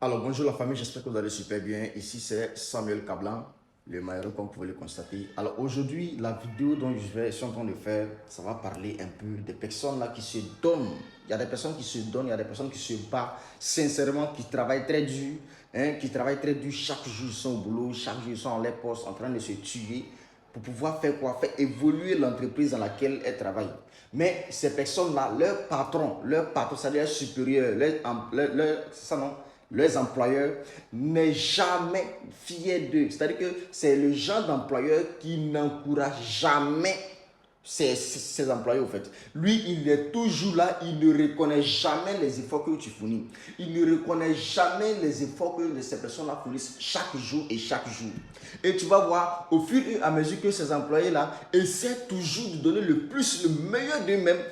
Alors bonjour la famille, j'espère que vous allez super bien. Ici c'est Samuel Kablan, le maillot comme vous pouvez le constater. Alors aujourd'hui, la vidéo dont je suis en train de faire, ça va parler un peu des personnes là qui se donnent. Il y a des personnes qui se donnent, il y a des personnes qui se battent sincèrement, qui travaillent très dur, qui travaillent très dur. Chaque jour ils sont au boulot, chaque jour ils sont en les postes en train de se tuer pour pouvoir faire quoi? Faire évoluer l'entreprise dans laquelle elles travaillent. Mais ces personnes-là, leur patron, c'est-à-dire supérieur, c'est ça non? Leurs employeurs n'est jamais fier d'eux. C'est-à-dire que c'est le genre d'employeur qui n'encourage jamais ses employés au fait. Lui, il est toujours là, il ne reconnaît jamais les efforts que tu fournis. Il ne reconnaît jamais les efforts que ces personnes-là fournissent chaque jour et chaque jour. Et tu vas voir, au fur et à mesure que ces employés-là essaient toujours de donner le plus, le meilleur d'eux-mêmes,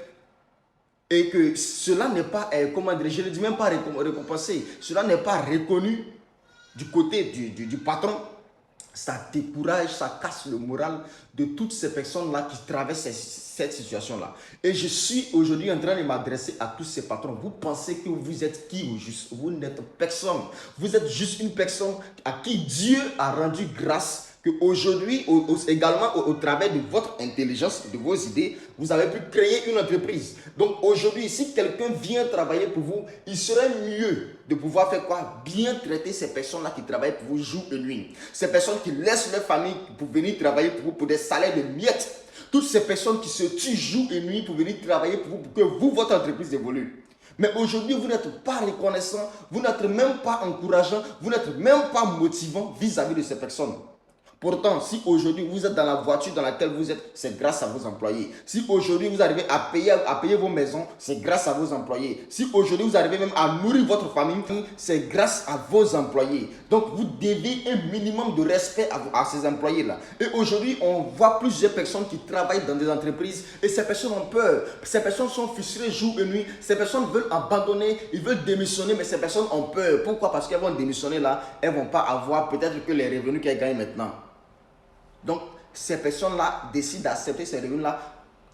et que cela n'est pas, comment dire, je ne dis même pas récompensé, cela n'est pas reconnu du côté du patron, ça décourage, ça casse le moral de toutes ces personnes-là qui traversent cette situation-là. Et je suis aujourd'hui en train de m'adresser à tous ces patrons. Vous pensez que vous êtes qui au juste? Vous n'êtes personne. Vous êtes juste une personne à qui Dieu a rendu grâce, qu'aujourd'hui, également au travers de votre intelligence, de vos idées, vous avez pu créer une entreprise. Donc aujourd'hui, si quelqu'un vient travailler pour vous, il serait mieux de pouvoir faire quoi? Bien traiter ces personnes-là qui travaillent pour vous jour et nuit. Ces personnes qui laissent leur famille pour venir travailler pour vous pour des salaires de miettes. Toutes ces personnes qui se tuent jour et nuit pour venir travailler pour vous, pour que vous, votre entreprise évolue. Mais aujourd'hui, vous n'êtes pas reconnaissant, vous n'êtes même pas encourageant, vous n'êtes même pas motivant vis-à-vis de ces personnes. Pourtant, si aujourd'hui vous êtes dans la voiture dans laquelle vous êtes, c'est grâce à vos employés. Si aujourd'hui vous arrivez à payer vos maisons, c'est grâce à vos employés. Si aujourd'hui vous arrivez même à nourrir votre famille, c'est grâce à vos employés. Donc vous devez un minimum de respect à ces employés-là. Et aujourd'hui, on voit plusieurs personnes qui travaillent dans des entreprises et ces personnes ont peur. Ces personnes sont frustrées jour et nuit. Ces personnes veulent abandonner, ils veulent démissionner, mais ces personnes ont peur. Pourquoi? Parce qu'elles vont démissionner là, elles ne vont pas avoir peut-être que les revenus qu'elles gagnent maintenant. Donc, ces personnes-là décident d'accepter ces revenus-là,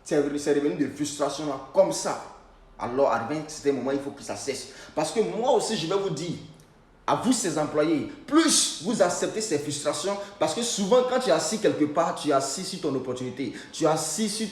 ces revenus de frustration-là, comme ça. Alors, à un certain moment, il faut que ça cesse. Parce que moi aussi, je vais vous dire, à vous, ces employés, plus vous acceptez ces frustrations, parce que souvent, quand tu es assis quelque part, tu es assis sur ton opportunité, tu es assis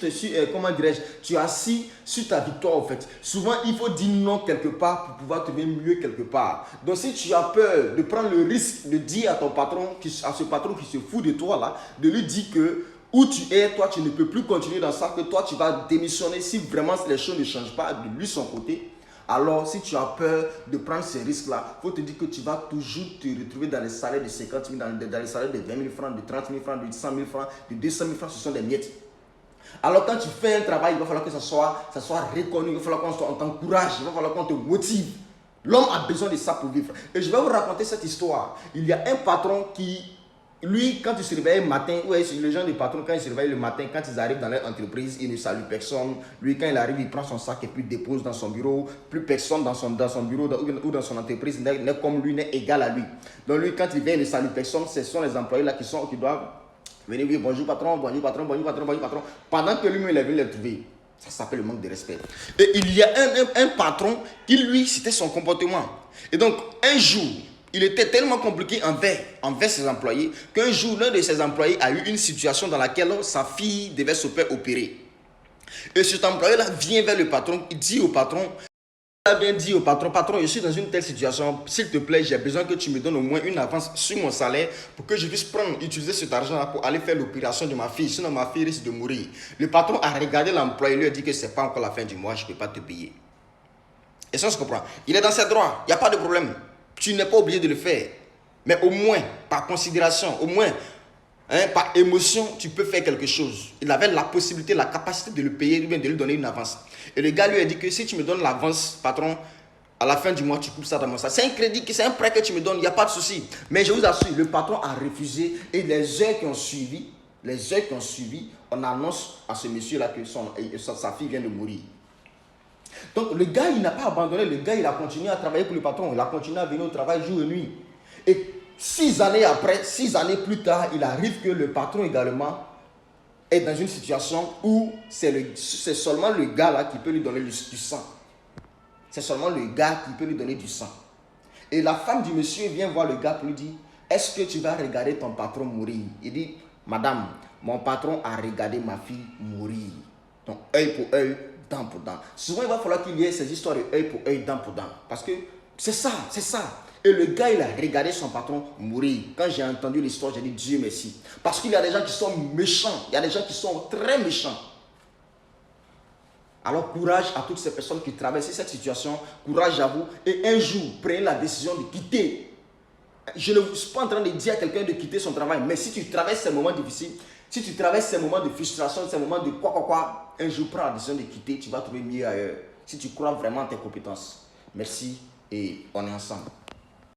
comment dirais-je, tu es assis sur ta victoire, en fait. Souvent, il faut dire non quelque part pour pouvoir trouver mieux quelque part. Donc, si tu as peur de prendre le risque de dire à ton patron, à ce patron qui se fout de toi, là, de lui dire que où tu es, toi, tu ne peux plus continuer dans ça, que toi, tu vas démissionner si vraiment les choses ne changent pas de lui, son côté. Alors, si tu as peur de prendre ces risques-là, il faut te dire que tu vas toujours te retrouver dans les salaires de 50 000, dans les salaires de 20 000 francs, de 30 000 francs, de 100 000 francs, de 200 000 francs, ce sont des miettes. Alors, quand tu fais un travail, il va falloir que ça soit reconnu, il va falloir qu'on t'encourage, il va falloir qu'on te motive. L'homme a besoin de ça pour vivre. Et je vais vous raconter cette histoire. Il y a un patron qui, lui, quand il se réveille le matin, les gens des patrons, quand ils se réveillent le matin, quand ils arrivent dans leur entreprise, ils ne saluent personne. Lui, quand il arrive, il prend son sac et puis dépose dans son bureau. Plus personne dans son bureau ou dans son entreprise n'est comme lui, n'est égal à lui. Donc lui, quand il vient, il ne salue personne. Ce sont les employés là qui doivent venir, oui, bonjour patron, bonjour patron, bonjour patron, bonjour patron. Pendant que lui-même, il est venu les trouver. Ça s'appelle le manque de respect. Et il y a un patron qui, lui, c'était son comportement. Et donc, un jour, il était tellement compliqué envers ses employés qu'un jour, l'un de ses employés a eu une situation dans laquelle sa fille devait se faire opérer. Et cet employé-là vient vers le patron, il dit au patron, il a bien dit au patron, patron, je suis dans une telle situation, s'il te plaît, j'ai besoin que tu me donnes au moins une avance sur mon salaire pour que je puisse utiliser cet argent-là pour aller faire l'opération de ma fille, sinon ma fille risque de mourir. Le patron a regardé l'employé, lui a dit que ce n'est pas encore la fin du mois, je ne peux pas te payer. Et ça, on se comprend. Il est dans ses droits, il n'y a pas de problème. Tu n'es pas obligé de le faire. Mais au moins, par considération, au moins, par émotion, tu peux faire quelque chose. Il avait la possibilité, la capacité de le payer, ou bien de lui donner une avance. Et le gars lui a dit que si tu me donnes l'avance, patron, à la fin du mois, tu coupes ça dans mon salaire. C'est un crédit, c'est un prêt que tu me donnes, il n'y a pas de souci. Mais je vous assure, le patron a refusé. Et les heures qui ont suivi, on annonce à ce monsieur-là que sa fille vient de mourir. Donc le gars, il n'a pas abandonné, le gars, il a continué à travailler pour le patron, il a continué à venir au travail jour et nuit. Et 6 années après, 6 années plus tard, il arrive que le patron également est dans une situation où c'est seulement le gars là qui peut lui donner du sang. C'est seulement le gars qui peut lui donner du sang. Et la femme du monsieur vient voir le gars pour lui dire, est-ce que tu vas regarder ton patron mourir? Il dit, madame, mon patron a regardé ma fille mourir. Donc, œil pour œil, dent pour dent. Souvent, il va falloir qu'il y ait ces histoires de œil pour œil, dent pour dent. Parce que c'est ça, c'est ça. Et le gars, il a regardé son patron mourir. Quand j'ai entendu l'histoire, j'ai dit Dieu merci. Parce qu'il y a des gens qui sont méchants. Il y a des gens qui sont très méchants. Alors, courage à toutes ces personnes qui traversent cette situation. Courage à vous. Et un jour, prenez la décision de quitter. Je ne suis pas en train de dire à quelqu'un de quitter son travail. Mais si tu traverses ces moments difficiles, si tu traverses ces moments de frustration, ces moments de quoi, un jour, prends la décision de quitter. Tu vas trouver mieux ailleurs. Si tu crois vraiment en tes compétences. Merci et on est ensemble.